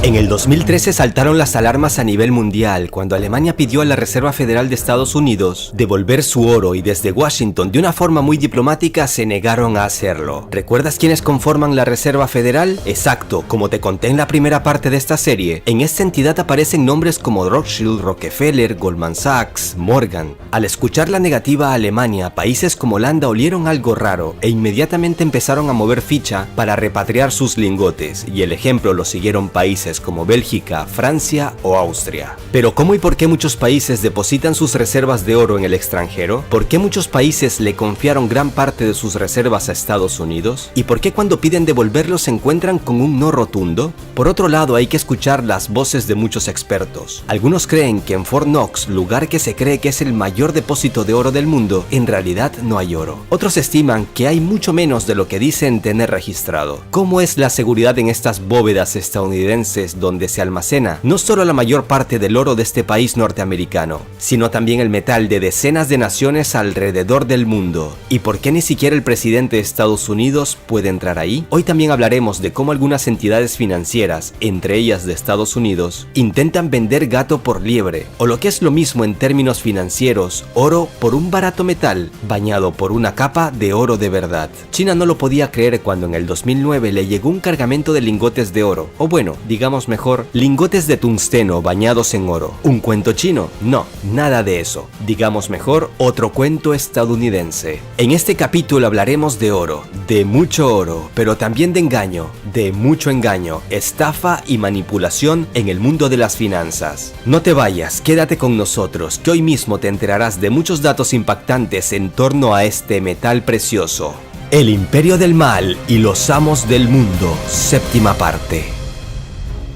En el 2013 saltaron las alarmas a nivel mundial cuando Alemania pidió a la Reserva Federal de Estados Unidos devolver su oro y desde Washington, de una forma muy diplomática, se negaron a hacerlo. ¿Recuerdas quiénes conforman la Reserva Federal? Exacto, como te conté en la primera parte de esta serie, en esta entidad aparecen nombres como Rothschild, Rockefeller, Goldman Sachs, Morgan. Al escuchar la negativa a Alemania, países como Holanda olieron algo raro e inmediatamente empezaron a mover ficha para repatriar sus lingotes, y el ejemplo lo siguieron países como Bélgica, Francia o Austria. Pero ¿cómo y por qué muchos países depositan sus reservas de oro en el extranjero? ¿Por qué muchos países le confiaron gran parte de sus reservas a Estados Unidos? ¿Y por qué cuando piden devolverlos se encuentran con un no rotundo? Por otro lado, hay que escuchar las voces de muchos expertos. Algunos creen que en Fort Knox, lugar que se cree que es el mayor depósito de oro del mundo, en realidad no hay oro. Otros estiman que hay mucho menos de lo que dicen tener registrado. ¿Cómo es la seguridad en estas bóvedas estadounidenses donde se almacena no solo la mayor parte del oro de este país norteamericano, sino también el metal de decenas de naciones alrededor del mundo? ¿Y por qué ni siquiera el presidente de Estados Unidos puede entrar ahí? Hoy también hablaremos de cómo algunas entidades financieras, entre ellas de Estados Unidos, intentan vender gato por liebre, o lo que es lo mismo en términos financieros, oro por un barato metal bañado por una capa de oro de verdad. China no lo podía creer cuando en el 2009 le llegó un cargamento de lingotes de oro, o bueno, digamos mejor, lingotes de tungsteno bañados en oro. ¿Un cuento chino? No, nada de eso. Digamos mejor, otro cuento estadounidense. En este capítulo hablaremos de oro, de mucho oro, pero también de engaño, de mucho engaño, estafa y manipulación en el mundo de las finanzas. No te vayas, quédate con nosotros, que hoy mismo te enterarás de muchos datos impactantes en torno a este metal precioso. El Imperio del Mal y los Amos del Mundo, séptima parte.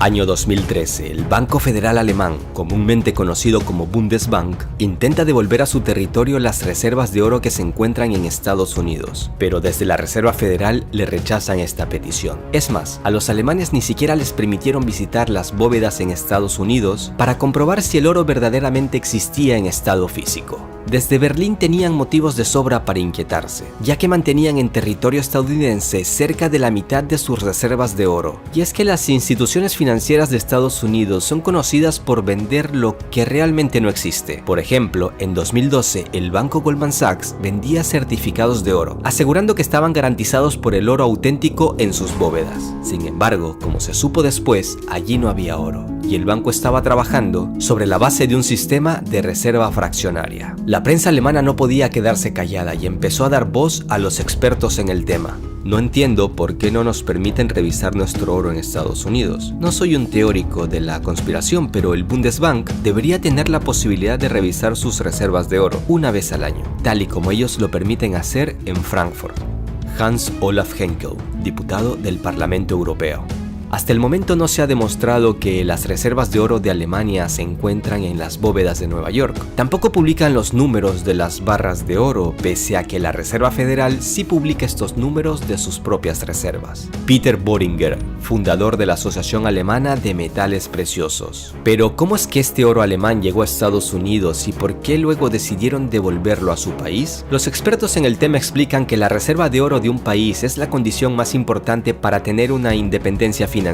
Año 2013, el Banco Federal Alemán, comúnmente conocido como Bundesbank, intenta devolver a su territorio las reservas de oro que se encuentran en Estados Unidos, pero desde la Reserva Federal le rechazan esta petición. Es más, a los alemanes ni siquiera les permitieron visitar las bóvedas en Estados Unidos para comprobar si el oro verdaderamente existía en estado físico. Desde Berlín tenían motivos de sobra para inquietarse, ya que mantenían en territorio estadounidense cerca de la mitad de sus reservas de oro. Y es que las instituciones financieras de Estados Unidos son conocidas por vender lo que realmente no existe. Por ejemplo, en 2012 el banco Goldman Sachs vendía certificados de oro, asegurando que estaban garantizados por el oro auténtico en sus bóvedas. Sin embargo, como se supo después, allí no había oro, y el banco estaba trabajando sobre la base de un sistema de reserva fraccionaria. La prensa alemana no podía quedarse callada y empezó a dar voz a los expertos en el tema. No entiendo por qué no nos permiten revisar nuestro oro en Estados Unidos. No soy un teórico de la conspiración, pero el Bundesbank debería tener la posibilidad de revisar sus reservas de oro una vez al año, tal y como ellos lo permiten hacer en Frankfurt. Hans Olaf Henkel, diputado del Parlamento Europeo. Hasta el momento no se ha demostrado que las reservas de oro de Alemania se encuentran en las bóvedas de Nueva York. Tampoco publican los números de las barras de oro, pese a que la Reserva Federal sí publica estos números de sus propias reservas. Peter Boehringer, fundador de la Asociación Alemana de Metales Preciosos. Pero ¿cómo es que este oro alemán llegó a Estados Unidos y por qué luego decidieron devolverlo a su país? Los expertos en el tema explican que la reserva de oro de un país es la condición más importante para tener una independencia financiera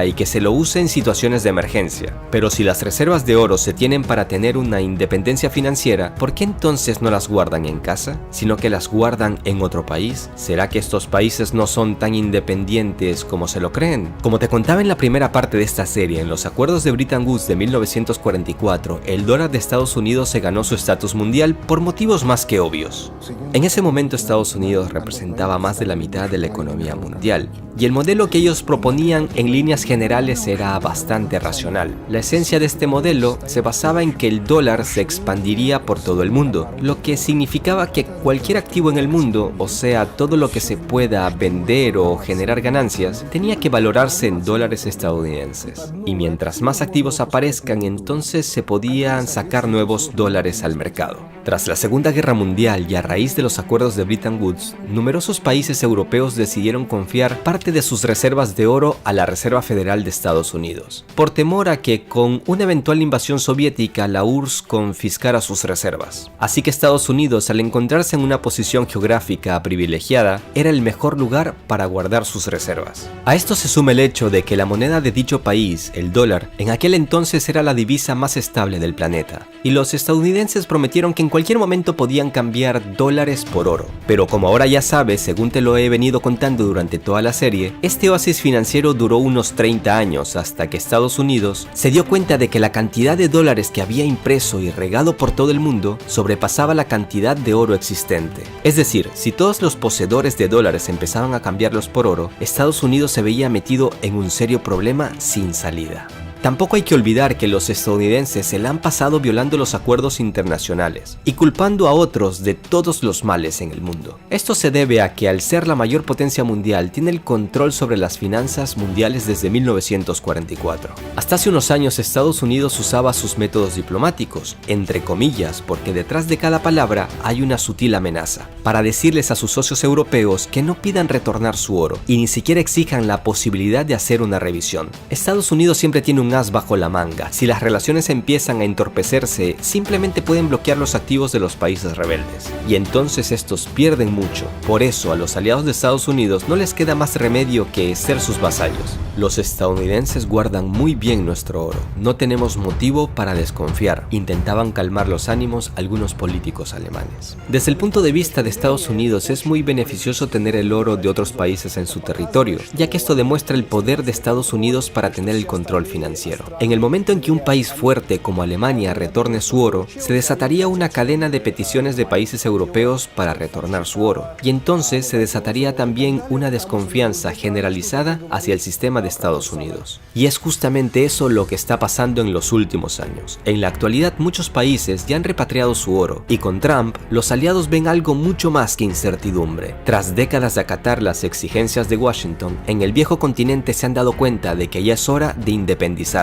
y que se lo use en situaciones de emergencia. Pero si las reservas de oro se tienen para tener una independencia financiera, ¿por qué entonces no las guardan en casa, sino que las guardan en otro país? ¿Será que estos países no son tan independientes como se lo creen? Como te contaba en la primera parte de esta serie, en los acuerdos de Bretton Woods de 1944, el dólar de Estados Unidos se ganó su estatus mundial por motivos más que obvios. En ese momento Estados Unidos representaba más de la mitad de la economía mundial, y el modelo que ellos proponían en líneas generales era bastante racional. La esencia de este modelo se basaba en que el dólar se expandiría por todo el mundo, lo que significaba que cualquier activo en el mundo, o sea, todo lo que se pueda vender o generar ganancias, tenía que valorarse en dólares estadounidenses. Y mientras más activos aparezcan, entonces se podían sacar nuevos dólares al mercado. Tras la Segunda Guerra Mundial y a raíz de los acuerdos de Bretton Woods, numerosos países europeos decidieron confiar parte de sus reservas de oro a la Reserva Federal de Estados Unidos, por temor a que con una eventual invasión soviética la URSS confiscara sus reservas. Así que Estados Unidos, al encontrarse en una posición geográfica privilegiada, era el mejor lugar para guardar sus reservas. A esto se suma el hecho de que la moneda de dicho país, el dólar, en aquel entonces era la divisa más estable del planeta, y los estadounidenses prometieron que en cualquier momento podían cambiar dólares por oro. Pero como ahora ya sabes, según te lo he venido contando durante toda la serie, este oasis financiero duró unos 30 años hasta que Estados Unidos se dio cuenta de que la cantidad de dólares que había impreso y regado por todo el mundo sobrepasaba la cantidad de oro existente. Es decir, si todos los poseedores de dólares empezaban a cambiarlos por oro, Estados Unidos se veía metido en un serio problema sin salida. Tampoco hay que olvidar que los estadounidenses se la han pasado violando los acuerdos internacionales y culpando a otros de todos los males en el mundo. Esto se debe a que al ser la mayor potencia mundial tiene el control sobre las finanzas mundiales desde 1944. Hasta hace unos años Estados Unidos usaba sus métodos diplomáticos, entre comillas, porque detrás de cada palabra hay una sutil amenaza, para decirles a sus socios europeos que no pidan retornar su oro y ni siquiera exijan la posibilidad de hacer una revisión. Estados Unidos siempre tiene un as bajo la manga. Si las relaciones empiezan a entorpecerse, simplemente pueden bloquear los activos de los países rebeldes, y entonces estos pierden mucho. Por eso a los aliados de Estados Unidos no les queda más remedio que ser sus vasallos. Los estadounidenses guardan muy bien nuestro oro, no tenemos motivo para desconfiar, intentaban calmar los ánimos algunos políticos alemanes. Desde el punto de vista de Estados Unidos es muy beneficioso tener el oro de otros países en su territorio, ya que esto demuestra el poder de Estados Unidos para tener el control financiero. En el momento en que un país fuerte como Alemania retorne su oro, se desataría una cadena de peticiones de países europeos para retornar su oro, y entonces se desataría también una desconfianza generalizada hacia el sistema de Estados Unidos. Y es justamente eso lo que está pasando en los últimos años. En la actualidad muchos países ya han repatriado su oro, y con Trump los aliados ven algo mucho más que incertidumbre. Tras décadas de acatar las exigencias de Washington, en el viejo continente se han dado cuenta de que ya es hora de independizarse.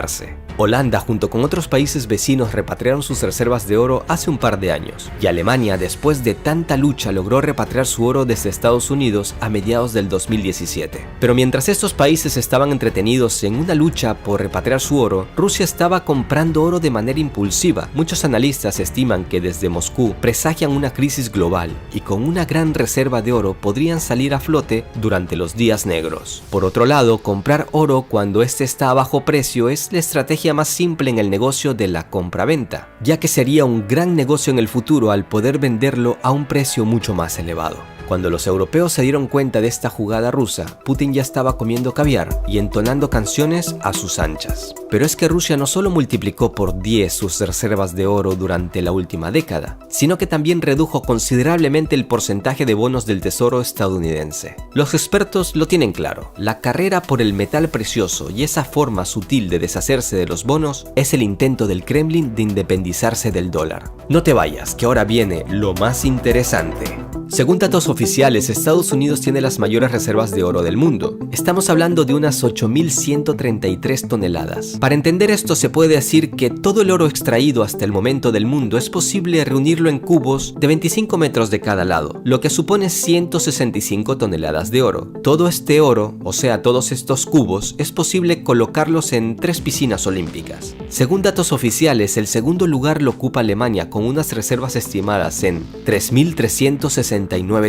Holanda junto con otros países vecinos repatriaron sus reservas de oro hace un par de años, y Alemania después de tanta lucha logró repatriar su oro desde Estados Unidos a mediados del 2017. Pero mientras estos países estaban entretenidos en una lucha por repatriar su oro, Rusia estaba comprando oro de manera impulsiva. Muchos analistas estiman que desde Moscú presagian una crisis global y con una gran reserva de oro podrían salir a flote durante los días negros. Por otro lado, comprar oro cuando este está a bajo precio es la estrategia más simple en el negocio de la compra-venta, ya que sería un gran negocio en el futuro al poder venderlo a un precio mucho más elevado. Cuando los europeos se dieron cuenta de esta jugada rusa, Putin ya estaba comiendo caviar y entonando canciones a sus anchas. Pero es que Rusia no solo multiplicó por 10 sus reservas de oro durante la última década, sino que también redujo considerablemente el porcentaje de bonos del tesoro estadounidense. Los expertos lo tienen claro, la carrera por el metal precioso y esa forma sutil de deshacerse de los bonos es el intento del Kremlin de independizarse del dólar. No te vayas, que ahora viene lo más interesante. Según datos oficiales, Estados Unidos tiene las mayores reservas de oro del mundo. Estamos hablando de unas 8.133 toneladas. Para entender esto se puede decir que todo el oro extraído hasta el momento del mundo es posible reunirlo en cubos de 25 metros de cada lado, lo que supone 165 toneladas de oro. Todo este oro, o sea todos estos cubos, es posible colocarlos en 3 piscinas olímpicas. Según datos oficiales, el segundo lugar lo ocupa Alemania con unas reservas estimadas en 3.369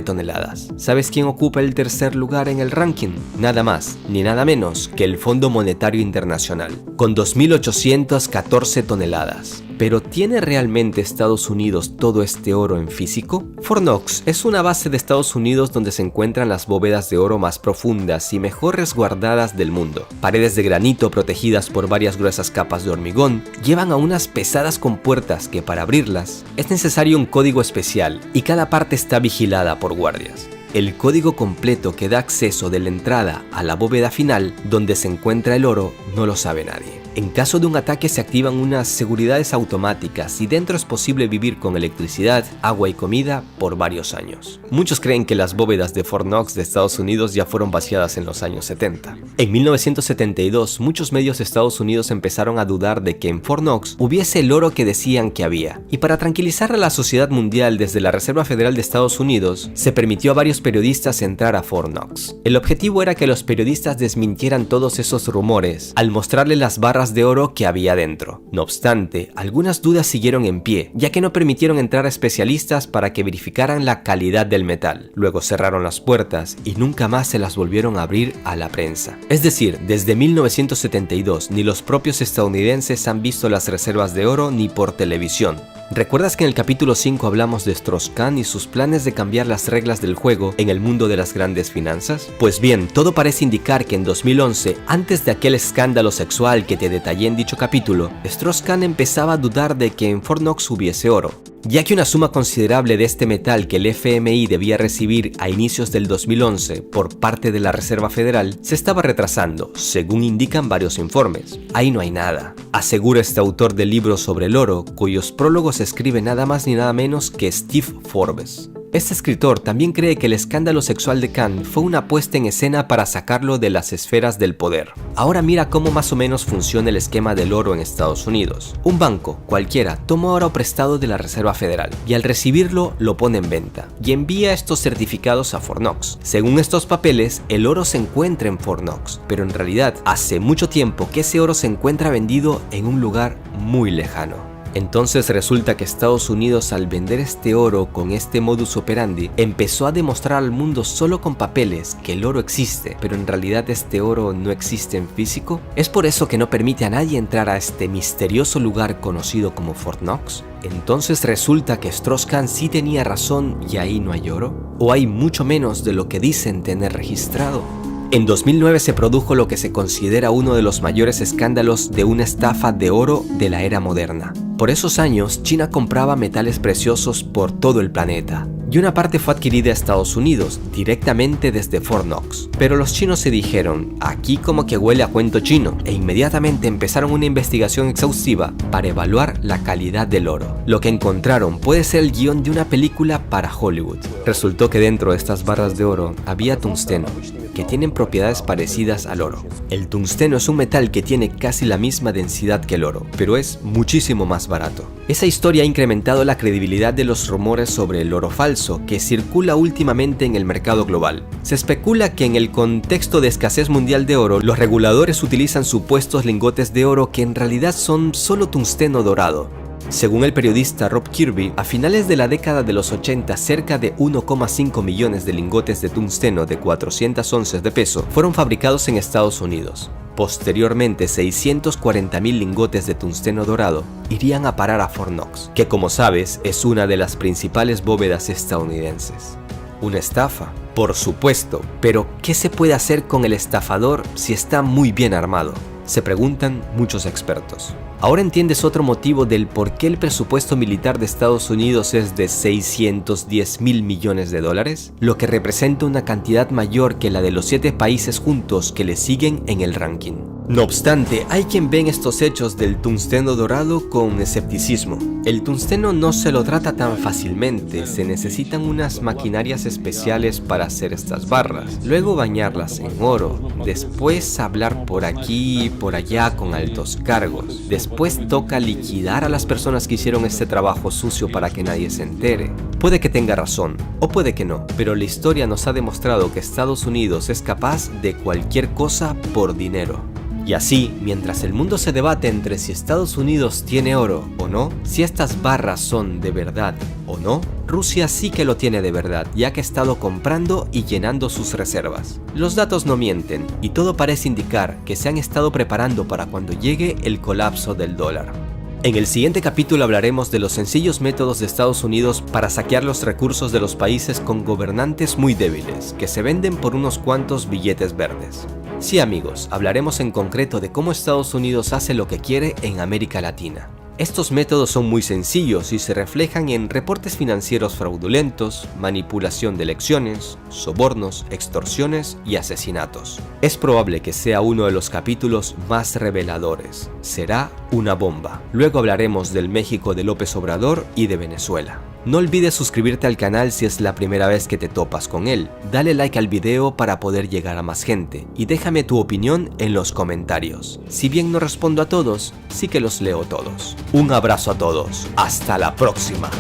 toneladas. ¿Sabes quién ocupa el tercer lugar en el ranking? Nada más ni nada menos que el Fondo Monetario Internacional, con 2.814 toneladas. ¿Pero tiene realmente Estados Unidos todo este oro en físico? Fort Knox es una base de Estados Unidos donde se encuentran las bóvedas de oro más profundas y mejor resguardadas del mundo. Paredes de granito protegidas por varias gruesas capas de hormigón llevan a unas pesadas compuertas que para abrirlas es necesario un código especial y cada parte está vigilada por guardias. El código completo que da acceso de la entrada a la bóveda final donde se encuentra el oro no lo sabe nadie. En caso de un ataque se activan unas seguridades automáticas y dentro es posible vivir con electricidad, agua y comida por varios años. Muchos creen que las bóvedas de Fort Knox de Estados Unidos ya fueron vaciadas en los años 70. En 1972, muchos medios de Estados Unidos empezaron a dudar de que en Fort Knox hubiese el oro que decían que había. Y para tranquilizar a la sociedad mundial desde la Reserva Federal de Estados Unidos, se permitió a varios periodistas entrar a Fort Knox. El objetivo era que los periodistas desmintieran todos esos rumores al mostrarle las barras de oro que había dentro. No obstante, algunas dudas siguieron en pie, ya que no permitieron entrar a especialistas para que verificaran la calidad del metal. Luego cerraron las puertas y nunca más se las volvieron a abrir a la prensa. Es decir, desde 1972 ni los propios estadounidenses han visto las reservas de oro ni por televisión. ¿Recuerdas que en el capítulo 5 hablamos de Strauss-Kahn y sus planes de cambiar las reglas del juego en el mundo de las grandes finanzas? Pues bien, todo parece indicar que en 2011, antes de aquel escándalo sexual que te detallé en dicho capítulo, Strauss-Kahn empezaba a dudar de que en Fort Knox hubiese oro, ya que una suma considerable de este metal que el FMI debía recibir a inicios del 2011 por parte de la Reserva Federal se estaba retrasando, según indican varios informes. Ahí no hay nada, asegura este autor del libro sobre el oro, cuyos prólogos escribe nada más ni nada menos que Steve Forbes. Este escritor también cree que el escándalo sexual de Kahn fue una puesta en escena para sacarlo de las esferas del poder. Ahora mira cómo más o menos funciona el esquema del oro en Estados Unidos. Un banco, cualquiera, toma oro prestado de la Reserva Federal y al recibirlo lo pone en venta y envía estos certificados a Fort Knox. Según estos papeles, el oro se encuentra en Fort Knox, pero en realidad hace mucho tiempo que ese oro se encuentra vendido en un lugar muy lejano. Entonces resulta que Estados Unidos, al vender este oro con este modus operandi, empezó a demostrar al mundo solo con papeles que el oro existe, pero en realidad este oro no existe en físico. ¿Es por eso que no permite a nadie entrar a este misterioso lugar conocido como Fort Knox? Entonces resulta que Strauss-Kahn sí tenía razón y ahí no hay oro, o hay mucho menos de lo que dicen tener registrado. En 2009 se produjo lo que se considera uno de los mayores escándalos de una estafa de oro de la era moderna. Por esos años, China compraba metales preciosos por todo el planeta, y una parte fue adquirida a Estados Unidos, directamente desde Fort Knox. Pero los chinos se dijeron, aquí como que huele a cuento chino, e inmediatamente empezaron una investigación exhaustiva para evaluar la calidad del oro. Lo que encontraron puede ser el guión de una película para Hollywood. Resultó que dentro de estas barras de oro había tungsteno, que tienen propiedades parecidas al oro. El tungsteno es un metal que tiene casi la misma densidad que el oro, pero es muchísimo más barato. Esa historia ha incrementado la credibilidad de los rumores sobre el oro falso que circula últimamente en el mercado global. Se especula que en el contexto de escasez mundial de oro, los reguladores utilizan supuestos lingotes de oro que en realidad son solo tungsteno dorado. Según el periodista Rob Kirby, a finales de la década de los 80, cerca de 1,5 millones de lingotes de tungsteno de 400 onzas de peso fueron fabricados en Estados Unidos. Posteriormente, 640,000 lingotes de tungsteno dorado irían a parar a Fort Knox, que como sabes es una de las principales bóvedas estadounidenses. ¿Una estafa? Por supuesto, pero ¿qué se puede hacer con el estafador si está muy bien armado? Se preguntan muchos expertos. ¿Ahora entiendes otro motivo del por qué el presupuesto militar de Estados Unidos es de 610,000 millones de dólares? Lo que representa una cantidad mayor que la de los 7 países juntos que le siguen en el ranking. No obstante, hay quien ve en estos hechos del tungsteno dorado con escepticismo. El tungsteno no se lo trata tan fácilmente, se necesitan unas maquinarias especiales para hacer estas barras, luego bañarlas en oro, después hablar por aquí y por allá con altos cargos, después toca liquidar a las personas que hicieron este trabajo sucio para que nadie se entere. Puede que tenga razón, o puede que no, pero la historia nos ha demostrado que Estados Unidos es capaz de cualquier cosa por dinero. Y así, mientras el mundo se debate entre si Estados Unidos tiene oro o no, si estas barras son de verdad o no, Rusia sí que lo tiene de verdad, ya que ha estado comprando y llenando sus reservas. Los datos no mienten, y todo parece indicar que se han estado preparando para cuando llegue el colapso del dólar. En el siguiente capítulo hablaremos de los sencillos métodos de Estados Unidos para saquear los recursos de los países con gobernantes muy débiles, que se venden por unos cuantos billetes verdes. Sí amigos, hablaremos en concreto de cómo Estados Unidos hace lo que quiere en América Latina. Estos métodos son muy sencillos y se reflejan en reportes financieros fraudulentos, manipulación de elecciones, sobornos, extorsiones y asesinatos. Es probable que sea uno de los capítulos más reveladores. Será una bomba. Luego hablaremos del México de López Obrador y de Venezuela. No olvides suscribirte al canal si es la primera vez que te topas con él. Dale like al video para poder llegar a más gente y déjame tu opinión en los comentarios. Si bien no respondo a todos, sí que los leo todos. Un abrazo a todos. Hasta la próxima.